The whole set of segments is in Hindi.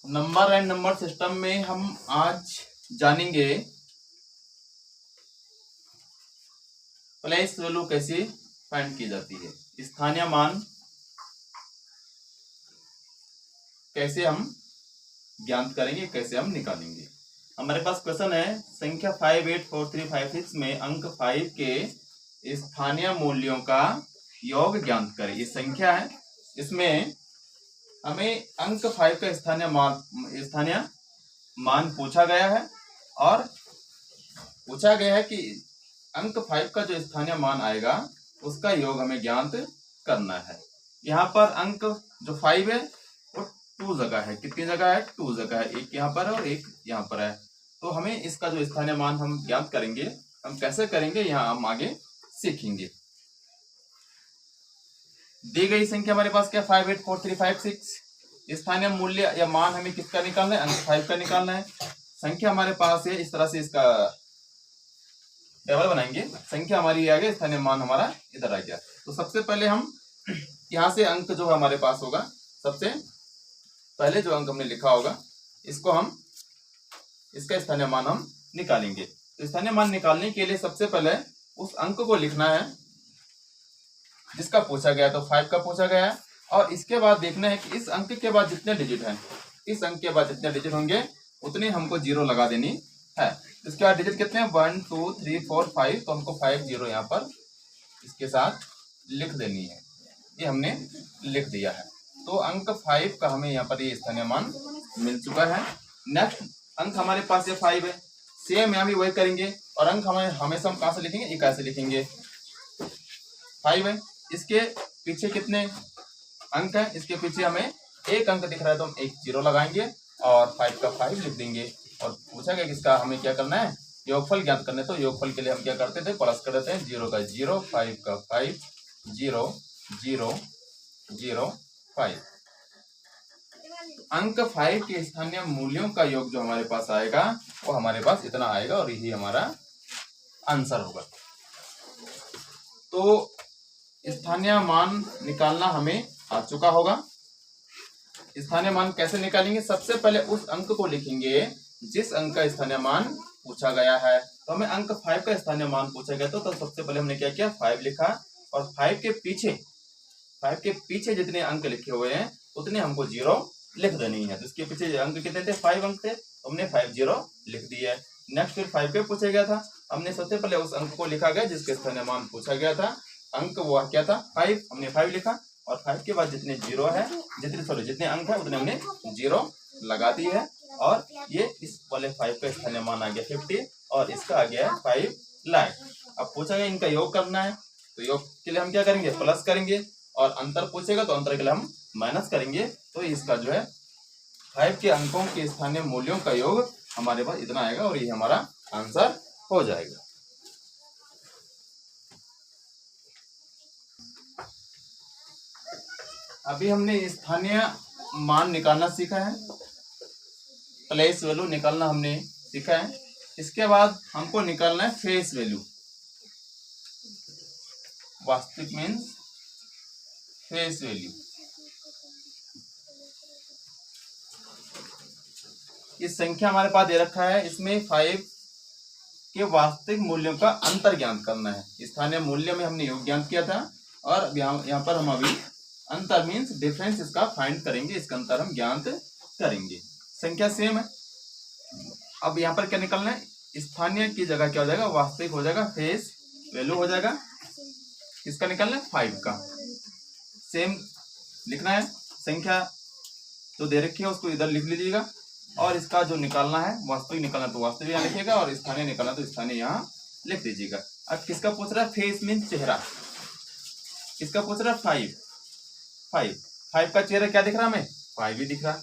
नंबर एंड नंबर सिस्टम में हम आज जानेंगे प्लेस वैल्यू कैसे फाइंड की जाती है, स्थानीय मान कैसे हम ज्ञात करेंगे, कैसे हम निकालेंगे। हमारे पास क्वेश्चन है संख्या 584356 में अंक 5 के स्थानीय मूल्यों का योग ज्ञात करें। ये संख्या है, इसमें हमें अंक 5 का स्थानीय मान पूछा गया है और पूछा गया है कि अंक 5 का जो स्थानीय मान आएगा उसका योग हमें ज्ञात करना है। यहाँ पर अंक जो 5 है वो 2 जगह है। कितनी जगह है? 2 जगह है। एक यहाँ पर है और एक यहाँ पर है। तो हमें इसका जो स्थानीय मान हम ज्ञात करेंगे, हम कैसे करेंगे यहाँ हम आगे सीखेंगे। दी गई संख्या हमारे पास क्या 584356, स्थानीय मूल्य या मान हमें किसका निकालना है? अंक 5 का निकालना है। संख्या हमारे पास है, इस तरह से इसका टेबल बनाएंगे। संख्या हमारी आ गई, स्थानीय मान हमारा इधर आ गया। तो सबसे पहले हम यहाँ से अंक जो हमारे पास होगा, सबसे पहले जो अंक हमने लिखा होगा इसको हम इसका स्थानीय मान हम निकालेंगे। तो स्थानीय मान निकालने के लिए सबसे पहले उस अंक को लिखना है जिसका पूछा गया। तो 5 का पूछा गया है और इसके बाद देखना है कि इस अंक के बाद जितने डिजिट हैं, इस अंक के बाद जितने डिजिट होंगे उतने हमको 0 लगा देनी है। इसके बाद डिजिट कितने हैं? 1 2 3 4 5। तो हमको 5 0 यहाँ पर इसके साथ लिख देनी है। ये हमने लिख दिया है। तो अंक 5 का हमें यहाँ पर ये स्थानीय मान मिल चुका है। नेक्स्ट अंक हमारे पास ये 5 है, सेम यहाँ भी वही करेंगे और अंक हमें हमेशा हम कहाँ से लिखेंगे? ये कैसे लिखेंगे? 5 है, इसके पीछे कितने अंक है? इसके पीछे हमें एक अंक दिख रहा है तो हम एक 0 लगाएंगे और 5 का 5 लिख देंगे। और पूछा गया किसका हमें क्या करना है? योगफल ज्ञात करने। तो योगफल के लिए हम क्या करते थे? प्लस कर देते हैं। 0 का 0, 5 का 5, 0 0 0 5। अंक 5 के स्थानीय मूल्यों का योग जो हमारे पास आएगा वो हमारे पास इतना आएगा और यही हमारा आंसर होगा। तो स्थानीय मान निकालना हमें आ चुका होगा। स्थानीय मान कैसे निकालेंगे? सबसे पहले उस अंक को लिखेंगे जिस अंक का स्थानीय मान पूछा गया है। तो हमें अंक 5 का स्थानीय मान पूछा गया तो सबसे पहले हमने क्या किया? 5 लिखा और 5 के पीछे जितने अंक लिखे हुए हैं उतने हमको 0 लिख देनी है। तो इसके पीछे अंक कितने थे? 5 अंक थे, तो हमने 5 0 लिख दिया है। नेक्स्ट फिर 5 के पूछा गया था, हमने सबसे पहले उस अंक को लिखा गया जिसके स्थानीय मान पूछा गया था। अंक वो क्या था? 5। हमने 5 लिखा और 5 के बाद जितने 0 है, जितने अंक है उतने हमने 0 लगा दी है। और ये इस वाले 5 का स्थानीय मान आ गया 50 और इसका आ गया 5 लाख। अब पूछा गया इनका योग करना है, तो योग के लिए हम क्या करेंगे? प्लस करेंगे। और अंतर पूछेगा तो अंतर के लिए हम माइनस करेंगे। तो इसका जो है 5 के अंकों के स्थानीय मूल्यों का योग हमारे पास इतना आएगा और ये हमारा आंसर हो जाएगा। अभी हमने स्थानीय मान निकालना सीखा है, प्लेस वैल्यू निकालना हमने सीखा है। इसके बाद हमको निकालना है फेस वैल्यू। वास्तविक मीन्स फेस वैल्यू। इस संख्या हमारे पास दे रखा है, इसमें 5 के वास्तविक मूल्यों का अंतर ज्ञात करना है। स्थानीय मूल्य में हमने योग ज्ञात किया था और यहाँ पर हम अभी अंतर मीन्स डिफरेंस इसका फाइंड करेंगे, इसका अंतर हम ज्ञात करेंगे। संख्या सेम है। अब यहाँ पर क्या निकलना है? स्थानीय की जगह क्या हो जाएगा? वास्तविक हो जाएगा, फेस वैल्यू हो जाएगा। किसका निकलना है? 5 का। सेम लिखना है, संख्या जो दे रखी है उसको इधर लिख लीजिएगा और इसका जो निकालना है वास्तविक निकालना तो वास्तविक यहाँ लिखिएगा और स्थानीय निकालना तो स्थानीय यहाँ लिख दीजिएगा। अब किसका पूछ रहा है? फेस मीन्स चेहरा। किसका पूछ रहा है? 5 का चेहरा क्या दिख रहा है हमें? 5 ही दिख रहा है।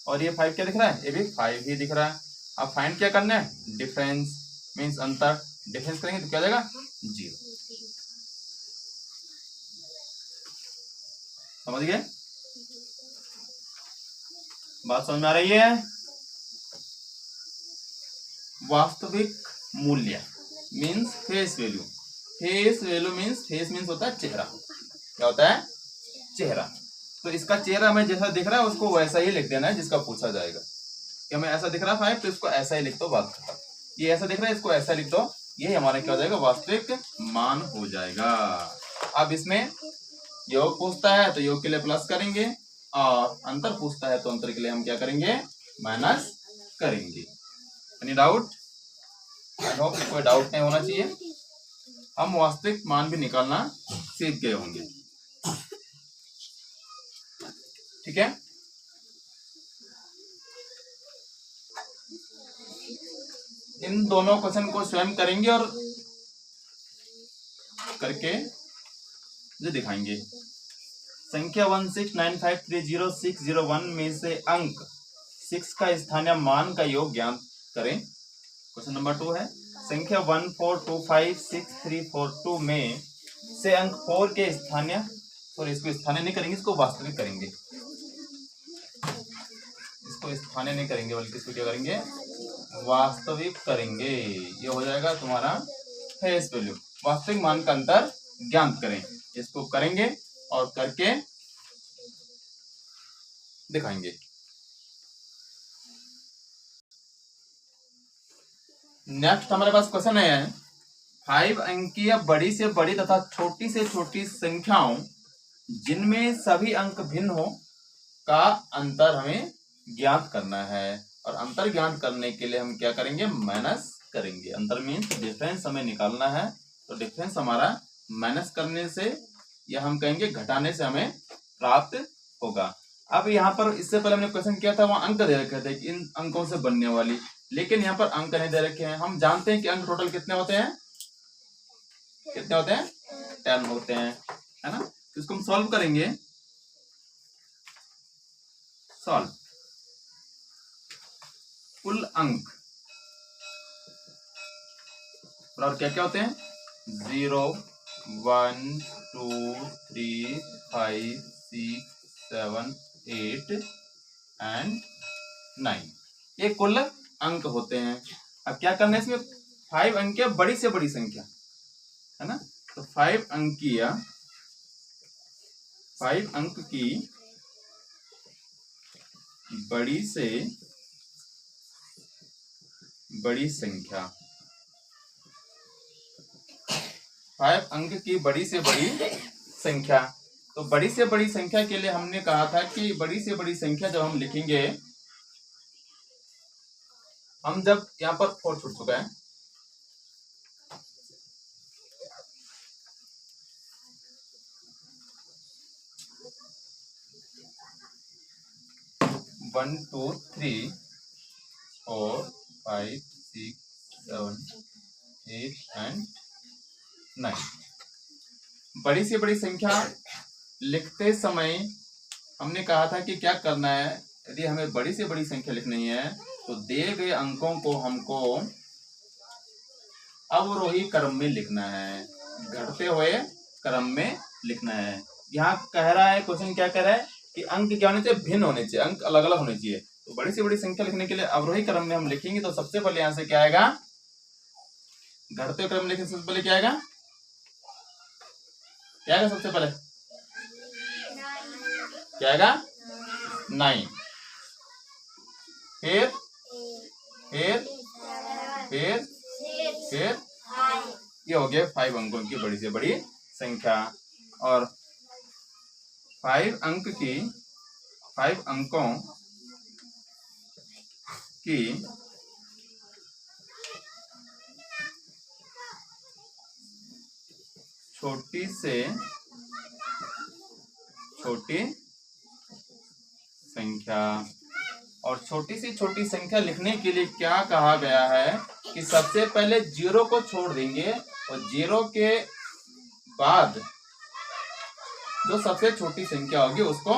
और ये 5 क्या दिख रहा है? ये भी 5 ही दिख रहा है। अब फाइंड क्या करना है? डिफरेंस मीन्स अंतर। डिफरेंस करेंगे तो क्या हो जाएगा? 0। समझ गए? बात समझ में आ रही है? वास्तविक मूल्य means face value. Face value means, face means होता है चेहरा। क्या होता है? चेहरा। तो इसका चेहरा हमें जैसा दिख रहा है उसको वैसा ही लिख देना है जिसका पूछा जाएगा। कि हमें ऐसा दिख रहा है 5 तो इसको ऐसा ही लिख दो, बात खत्म। ये ऐसा दिख रहा है इसको ऐसा लिख दो, ये हमारा क्या हो जाएगा, वास्तविक मान हो जाएगा। अब इसमें योग पूछता है तो योग के लिए प्लस करेंगे, और अंतर पूछता है तो अंतर के लिए हम क्या करेंगे, माइनस करेंगे। Any doubt? आई होप कोई डाउट नहीं होना चाहिए। हम वास्तविक मान भी निकालना सीख गए होंगे। ठीक है, इन दोनों क्वेश्चन को स्वयं करेंगे और करके जो दिखाएंगे। संख्या 169530601 में से अंक 6 का स्थानीय मान का योग ज्ञात करें। क्वेश्चन नंबर 2 है, संख्या 142564342 में से अंक 4 के स्थानीय, सॉरी इसको स्थानीय नहीं करेंगे, इसको वास्तविक करेंगे। इसको स्थानीय नहीं करेंगे बल्कि इसको क्या करेंगे, वास्तविक करेंगे। ये हो जाएगा तुम्हारा फेस वैल्यू। वास्तविक मान का अंतर ज्ञात करें, इसको करेंगे और करके दिखाएंगे। नेक्स्ट हमारे पास क्वेश्चन है, 5 अंकीय बड़ी से बड़ी तथा छोटी से छोटी संख्याओं जिनमें सभी अंक भिन्न हो का अंतर हमें ज्ञात करना है। और अंतर ज्ञात करने के लिए हम क्या करेंगे, माइनस करेंगे। अंतर मीन्स डिफरेंस हमें निकालना है, तो डिफरेंस हमारा माइनस करने से या हम कहेंगे घटाने से हमें प्राप्त होगा। अब यहाँ पर इससे पहले हमने क्वेश्चन किया था, वहां अंक दे रखे थे कि इन अंकों से बनने वाली, लेकिन यहाँ पर अंक नहीं दे रखे हैं। हम जानते हैं कि अंक टोटल कितने होते हैं, कितने होते हैं, 10 होते हैं, है ना। तो इसको हम सॉल्व करेंगे, सॉल्व कुल अंक और क्या क्या होते हैं, 0 1 2 3 5 6 7 8 एंड 9, ये कुल अंक होते हैं। अब क्या करना है इसमें, 5 अंकीय बड़ी से बड़ी संख्या है ना, तो 5 अंक की बड़ी से बड़ी संख्या, 5 अंक की बड़ी से बड़ी संख्या। तो बड़ी से बड़ी संख्या के लिए हमने कहा था कि बड़ी से बड़ी संख्या जब हम लिखेंगे, हम जब यहाँ पर 4 छूट चुका है, वन टू 3 4 5 6 7 8 एंड 9। बड़ी से बड़ी संख्या लिखते समय हमने कहा था कि क्या करना है, यदि हमें बड़ी से बड़ी संख्या लिखनी है तो दिए गए अंकों को हमको अवरोही क्रम में लिखना है, घटते हुए क्रम में लिखना है। यहाँ कह रहा है, क्वेश्चन क्या कह रहा है कि अंक क्या होने चाहिए, भिन्न होने चाहिए, अंक अलग अलग होने चाहिए। तो बड़ी से बड़ी संख्या लिखने के लिए अवरोही क्रम में हम लिखेंगे, तो सबसे पहले यहाँ से क्या आएगा, घटते हुए क्रम में लिखेंगे, सबसे पहले क्या आएगा, क्या आएगा सबसे पहले, क्या आएगा 9, फिर ये हो गया 5 अंकों की बड़ी से बड़ी संख्या। और 5 अंकों की छोटी से छोटी संख्या। और छोटी से छोटी संख्या लिखने के लिए क्या कहा गया है कि सबसे पहले 0 को छोड़ देंगे और 0 के बाद जो सबसे छोटी संख्या होगी उसको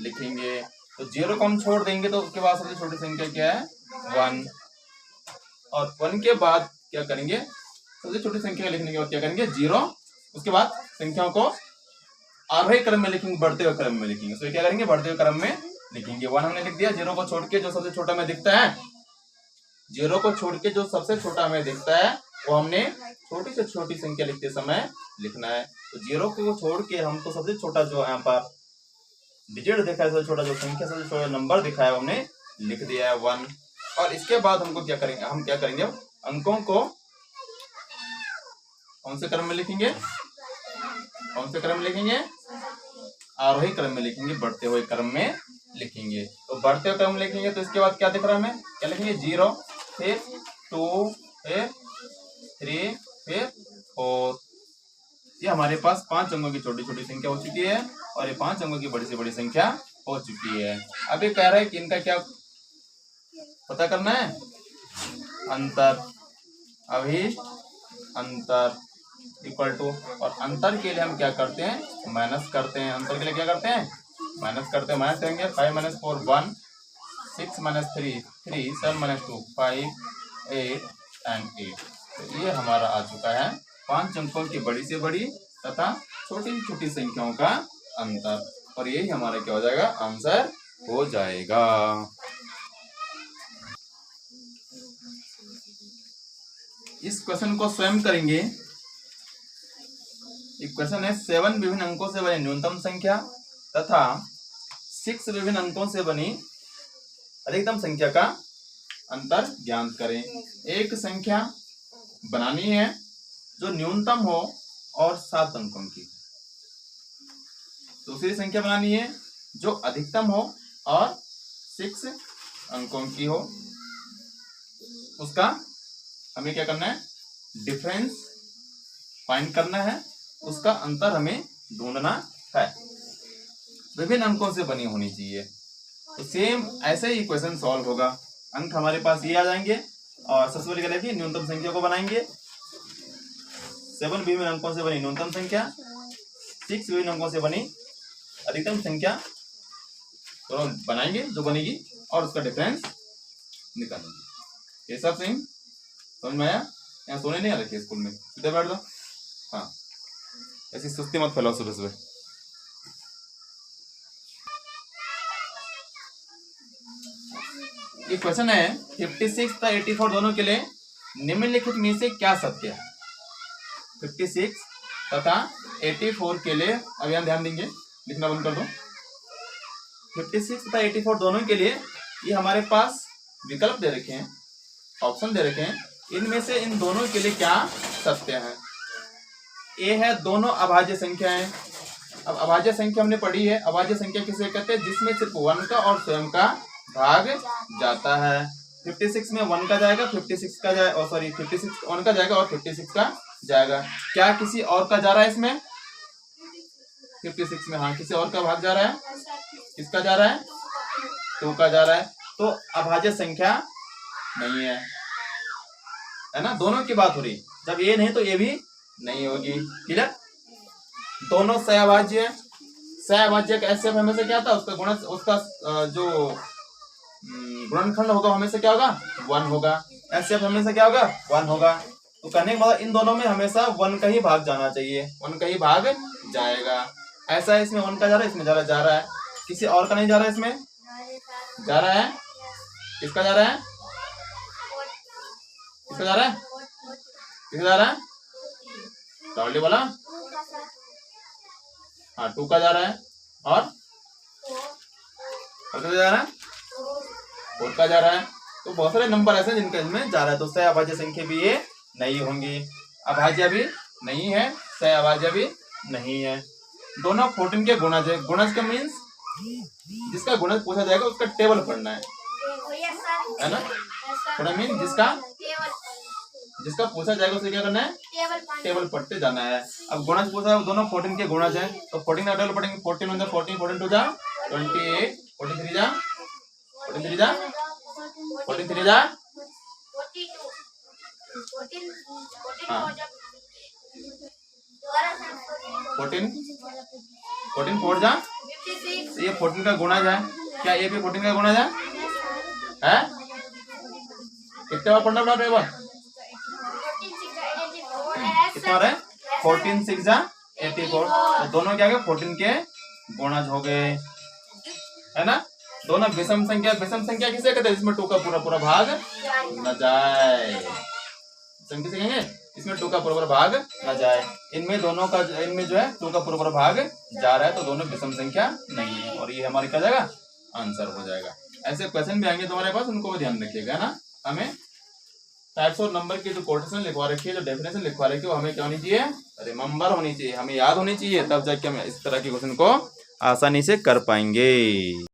लिखेंगे। तो 0 को हम छोड़ देंगे तो उसके बाद सबसे छोटी संख्या क्या है, 1। और 1 के बाद क्या करेंगे, सबसे छोटी संख्या लिखने के बाद क्या करेंगे, 0। उसके बाद संख्याओं को आरोही क्रम में लिखेंगे, बढ़ते हुए क्रम में लिखेंगे। तो क्या करेंगे, बढ़ते हुए क्रम में लिखेंगे। 1 हमने लिख दिया, 0 को छोड़ के जो सबसे छोटा हमें दिखता है, 0 को छोड़ के जो सबसे छोटा हमें दिखता है वो हमने छोटी से छोटी संख्या लिखते समय लिखना है। तो 0 को छोड़ के हमको सबसे छोटा जो यहाँ पर डिजिट दिखा है सबसे छोटा, जो संख्या सबसे छोटा नंबर दिखा है हमने लिख दिया है 1। और इसके बाद हमको क्या करेंगे, हम क्या करेंगे, अंकों को कौन से क्रम में लिखेंगे, कौन से क्रम में लिखेंगे, आरोही क्रम में लिखेंगे, बढ़ते हुए क्रम में लिखेंगे। तो बढ़ते हुए क्रम में लिखेंगे तो इसके बाद क्या दिख रहा है हमें, क्या लिखेंगे, 0 फिर 2 फिर 3 फिर 4। ये हमारे पास 5 अंकों की छोटी छोटी संख्या हो चुकी है और ये 5 अंकों की बड़ी से बड़ी संख्या हो चुकी है। अब ये कह रहा है कि इनका क्या पता करना है, अंतर, अभिष्ट अंतर इक्वल टू, और अंतर के लिए हम क्या करते हैं, माइनस करते हैं। अंतर के लिए क्या करते हैं, माइनस करते हैं। माइनस करेंगे 5 - 4 1, 6 - 3 3, 7 - 2 5, 8 and 8। तो ये हमारा आ चुका है 5 अंकों की बड़ी से बड़ी तथा छोटी छोटी संख्याओं का अंतर, और यही हमारा क्या हो जाएगा, आंसर हो जाएगा। इस क्वेश्चन को स्वयं करेंगे। एक क्वेश्चन है 7 विभिन्न अंकों से बनी न्यूनतम संख्या तथा 6 विभिन्न अंकों से बनी अधिकतम संख्या का अंतर ज्ञात करें। एक संख्या बनानी है जो न्यूनतम हो और 7 अंकों की, दूसरी संख्या बनानी है जो अधिकतम हो और 6 अंकों की हो। उसका हमें क्या करना है, डिफरेंस फाइंड करना है, उसका अंतर हमें ढूंढना है। विभिन्न अंकों से बनी होनी चाहिए। तो सेम ऐसे ही क्वेश्चन सॉल्व होगा। अंक हमारे पास ये आ जाएंगे और सबसे पहले क्या देखिए, न्यूनतम संख्या को बनाएंगे। 7 विभिन्न अंकों से बनी न्यूनतम संख्या, 6 विभिन्न अंकों से बनी अधिकतम संख्या, तो बनाएंगे जो बनेगी और उसका डिफरेंस निकालेंगे। ये सब सेम समझ में आया? यहाँ सोने नहीं आ रखे स्कूल में, सीधे बैठ दो। हाँ, ऐसी सुस्ती मत फैलाओ सुबह सुबह। ये क्वेश्चन है 56 तथा 84 दोनों के लिए निम्नलिखित में से क्या सत्य है। 56 तथा 84 के लिए, अब यहाँ ध्यान देंगे, लिखना बंद कर दो। 56 तथा 84 दोनों के लिए ये हमारे पास विकल्प दे रखे हैं, ऑप्शन दे रखे हैं। इनमें से इन दोनों के लिए क्या सत्य है। ए है दोनों अभाज्य संख्या है। अब अभाज्य संख्या हमने पढ़ी है, अभाज्य संख्या किसे कहते हैं, जिसमें सिर्फ 1 का और स्वयं का भाग जाता है। 56 में 1 का जाएगा, 56 का जाए, और सॉरी 56 1 का जाएगा और 56 का जाएगा। क्या किसी और का जा रहा है इसमें, 56 में? हाँ, किसी और का भाग जा रहा है। किसका जा रहा है, 2 का जा रहा है। तो अभाज्य संख्या नहीं है ना, दोनों की बात हो रही। जब ये नहीं तो ये भी नहीं होगी। क्लियर? दोनों सहअभाज्य है। सहअभाज्य का एचसीएफ हमेशा क्या था, उसका गुणज, उसका जो गुणनखंड होगा हमेशा क्या होगा, 1 होगा। एचसीएफ हमेशा क्या होगा, 1 होगा। तो कहने का मतलब इन दोनों में हमेशा 1 का ही भाग जाना चाहिए, 1 का ही भाग जाएगा। ऐसा है, इसमें 1 का जा रहा है, इसमें जा रहा है, किसी और का नहीं जा रहा है, इसमें जा रहा है। किसका जा रहा है, किसका जा रहा है, किसका जा रहा है, टॉली वाला। हाँ, 2 का जा रहा है और किसका जा रहा है, 4 का जा रहा है। तो बहुत सारे नंबर ऐसे जिनका इसमें जा रहा है। तो सहअभाज्य संख्या भी ये नहीं होंगी, अभाज्य भी नहीं है, सहअभाज्य भी नहीं है। दोनों 14 के गुणज है। गुणज का मीन्स जिसका गुणज पूछा जाएगा उसका टेबल पढ़ना है ना। गुणज मीन जिसका पूछा जाएगा उसे क्या करना है, टेबल पढ़ते जाना है। अब गुणज पूछा है, दोनों 14 के गुणज हैं, तो 14 का टेबल पढ़ेंगे। 14 1 14, 14 2 जा 28, 14 3 जा 14 3 जा 14 3 जा 14 4 जा। ये 14 का गुणज है। क्या ये भी 14 का गुणज है? कितने बार पढ़ना पड़ा टेबल, कितना है, 14 6 जा 84। तो दोनों क्या गए, 14 के गुणज हो गए, है ना। दोनों विषम संख्या। विषम संख्या किसे कहते हैं, इसमें 2 का पूरा भाग न जाए। विषम किसे कहेंगे, इसमें 2 का पूरा भाग न जाए। इनमें दोनों का, इनमें जो है 2 का पूरा भाग जा रहा है, तो दोनों विषम संख्या नहीं है। और ये हमारे क्या जाएगा, आंसर हो जाएगा। ऐसे क्वेश्चन भी आएंगे तुम्हारे पास, उनको भी ध्यान रखिएगा ना। हमें टाइप्स ऑफ नंबर की जो कोटेशन लिखवा रखी है, जो डेफिनेशन लिखवा रखी है, वो हमें क्या होनी चाहिए, रिमेंबर होनी चाहिए, हमें याद होनी चाहिए, तब जाके हम इस तरह के क्वेश्चन को आसानी से कर पाएंगे।